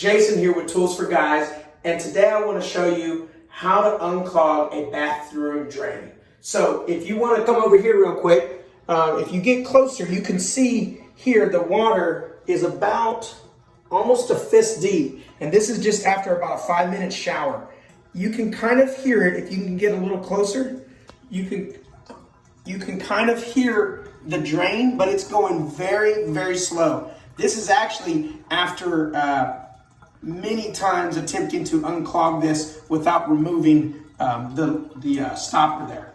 Jason here with Tools for Guys, and today I want to show you how to unclog a bathroom drain. So if you want to come over here real quick, if you get closer, you can see here the water is about almost a fist deep, and this is just after about a 5-minute shower. You can kind of hear it. If you can get a little closer, you can kind of hear the drain, but it's going very, very slow. This is actually after many times attempting to unclog this without removing the stopper there.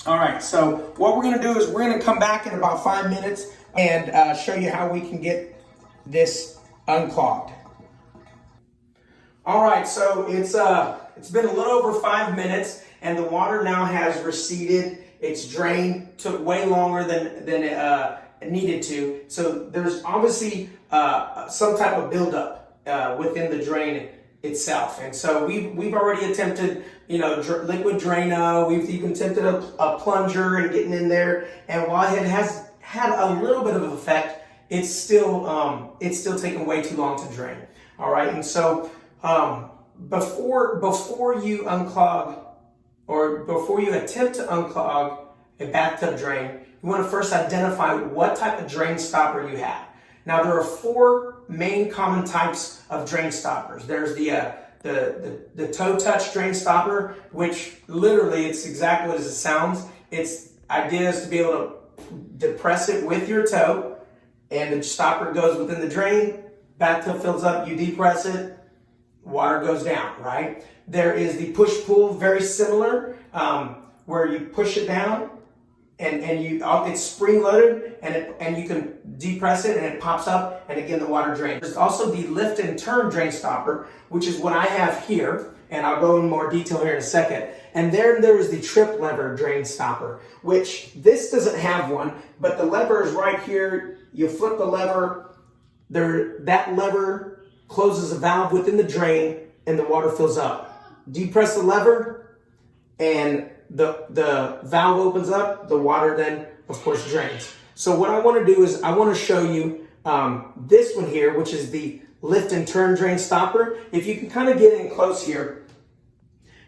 All right, so what we're gonna do is we're gonna come back in about 5 minutes and show you how we can get this unclogged. All right, so it's been a little over 5 minutes and the water now has receded. Its drain took way longer than it needed to. So there's obviously some type of buildup within the drain itself. And so we've already attempted, liquid Drano. We've even attempted a plunger and getting in there. And while it has had a little bit of an effect, it's still taking way too long to drain. All right. And so before you unclog or before you attempt to unclog a bathtub drain, you want to first identify what type of drain stopper you have. Now there are 4 main common types of drain stoppers. There's the toe touch drain stopper, which literally it's exactly as it sounds. Its idea is to be able to depress it with your toe, and the stopper goes within the drain. Bathtub fills up, you depress it, water goes down, right? There is the push-pull, very similar, where you push it down and it's spring-loaded and you can depress it and it pops up and again the water drains. There's also the lift and turn drain stopper, which is what I have here, and I'll go in more detail here in a second. And then there is the trip lever drain stopper, which this doesn't have one, but the lever is right here. You flip the lever, that lever closes a valve within the drain and the water fills up. Depress the lever and the valve opens up, the water then of course drains. So what I want to do is I want to show you this one here, which is the lift and turn drain stopper. If you can kind of get in close here,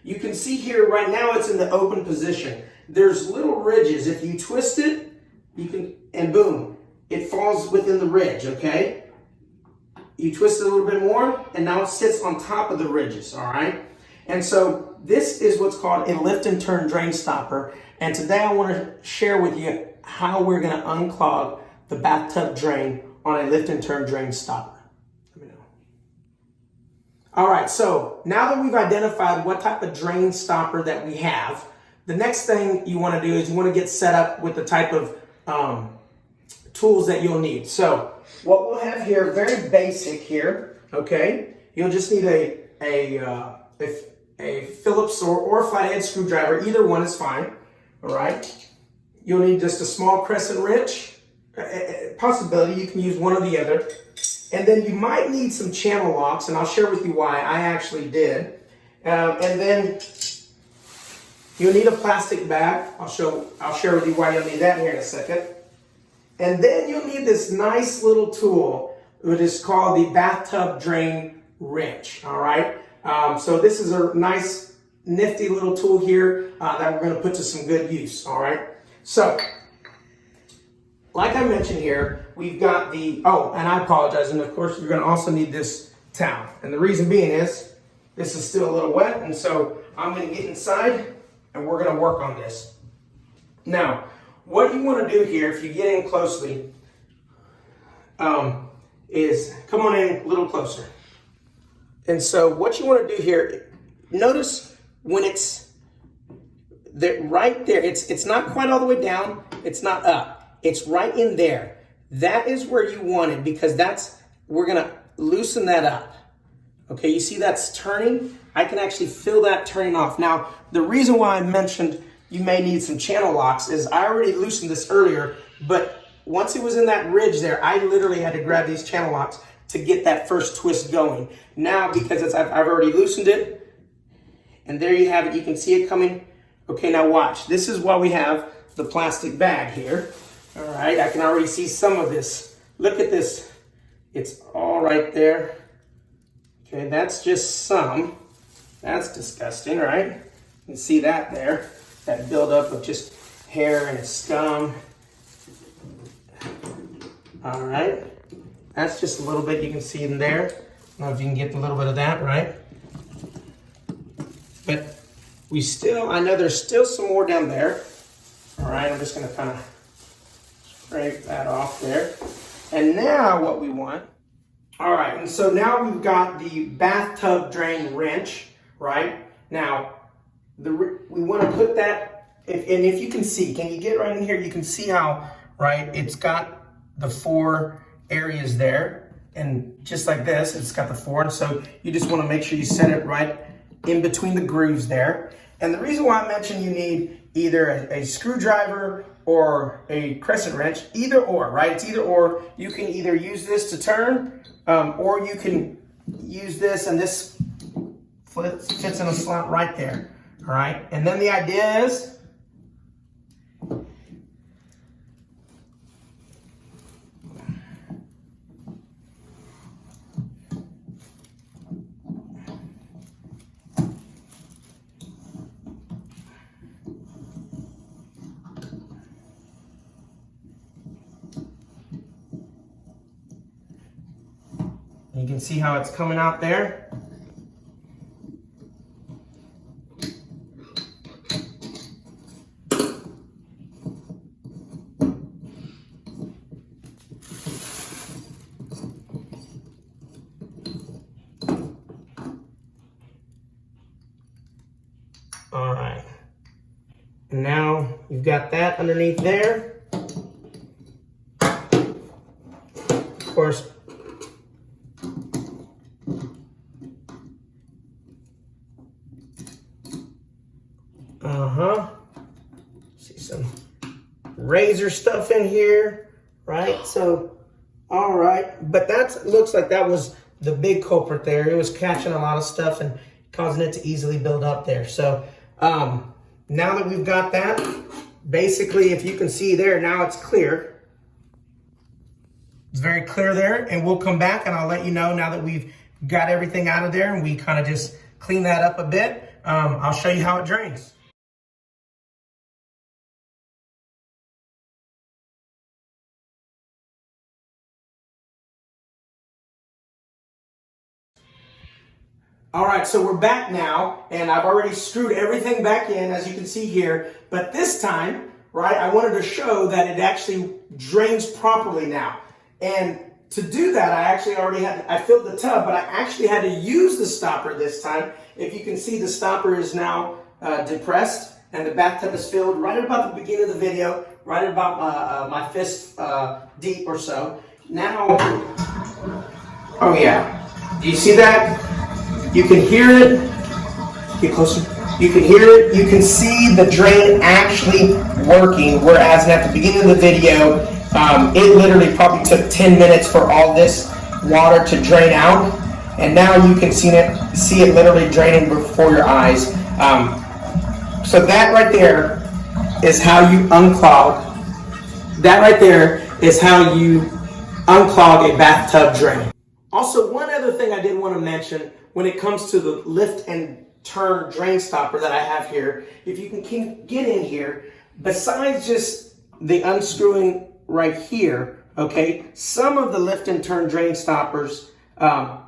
you can see here right now it's in the open position. There's little ridges. If you twist it, you can, and boom, it falls within the ridge, okay? You twist it a little bit more, and now it sits on top of the ridges, all right? And so this is what's called a lift and turn drain stopper. And today I want to share with you how we're going to unclog the bathtub drain on a lift and turn drain stopper. Let me know. All right, so now that we've identified what type of drain stopper that we have, the next thing you want to do is you want to get set up with the type of tools that you'll need. So what we'll have here, very basic here, okay? You'll just need a Phillips or flathead screwdriver. Either one is fine, all right? You'll need just a small crescent wrench. Possibility you can use one or the other. And then you might need some channel locks, and I'll share with you why I actually did. And then you'll need a plastic bag. I'll share with you why you'll need that here in a second. And then you'll need this nice little tool, which is called the bathtub drain wrench, all right? So this is a nice, nifty little tool here that we're going to put to some good use, all right? So, like I mentioned here, we've got and I apologize, and of course you're going to also need this towel. And the reason being is, this is still a little wet, and so I'm going to get inside and we're going to work on this. Now, what you want to do here, if you get in closely, is come on in a little closer. And so what you want to do here, notice when it's right there, it's not quite all the way down, it's not up, it's right in there. That is where you want it, because we're going to loosen that up. Okay, you see that's turning? I can actually feel that turning off. Now, the reason why I mentioned you may need some channel locks is I already loosened this earlier, but once it was in that ridge there, I literally had to grab these channel locks to get that first twist going. Now, because I've already loosened it, and there you have it, you can see it coming. Okay, now watch. This is why we have the plastic bag here. All right, I can already see some of this. Look at this. It's all right there. Okay, that's just some. That's disgusting, right? You can see that there, that buildup of just hair and scum. All right, that's just a little bit you can see in there. I don't know if you can get a little bit of that, right? But we still, I know there's still some more down there. All right, I'm just gonna kind of scrape that off there. And now what we want, all right, and so now we've got the bathtub drain wrench, right? Now, we want to put that, if you can see, can you get right in here? You can see how, right, it's got the 4 areas there, and just like this, it's got the 4, and so you just want to make sure you set it right in between the grooves there. And the reason why I mentioned you need either a screwdriver or a crescent wrench, either or, right? It's either or. You can either use this to turn, or you can use this, and this fits in a slot right there, all right? And then the idea is, you can see how it's coming out there. All right, and now you've got that underneath there. Of course, see some razor stuff in here, right? So, all right, but that looks like that was the big culprit there. It was catching a lot of stuff and causing it to easily build up there. So, now that we've got that, basically, if you can see there, now it's clear. It's very clear there, and we'll come back and I'll let you know now that we've got everything out of there and we kind of just clean that up a bit. I'll show you how it drains. All right, so we're back now, and I've already screwed everything back in, as you can see here. But this time, right, I wanted to show that it actually drains properly now. And to do that, I filled the tub, but I actually had to use the stopper this time. If you can see, the stopper is now depressed, and the bathtub is filled right about the beginning of the video, right about my fist deep or so. Now, oh yeah, do you see that? You can hear it. Get closer. You can hear it. You can see the drain actually working, whereas at the beginning of the video, it literally probably took 10 minutes for all this water to drain out, and now you can see it literally draining before your eyes. So that right there is how you unclog. That right there is how you unclog a bathtub drain. Also, one other thing I did want to mention when it comes to the lift and turn drain stopper that I have here, if you can get in here, besides just the unscrewing right here, okay, some of the lift and turn drain stoppers,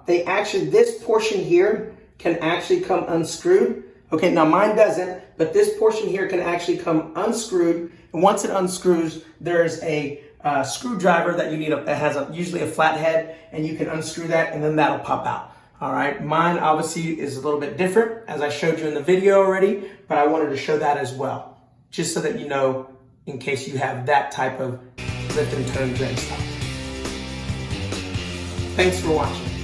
this portion here can actually come unscrewed. Okay, now mine doesn't, but this portion here can actually come unscrewed. And once it unscrews, there's a screwdriver that you need that has usually a flat head, and you can unscrew that and then that'll pop out. All right, mine obviously is a little bit different, as I showed you in the video already, but I wanted to show that as well, just so that you know, in case you have that type of lift and turn drain stopper. Thanks for watching.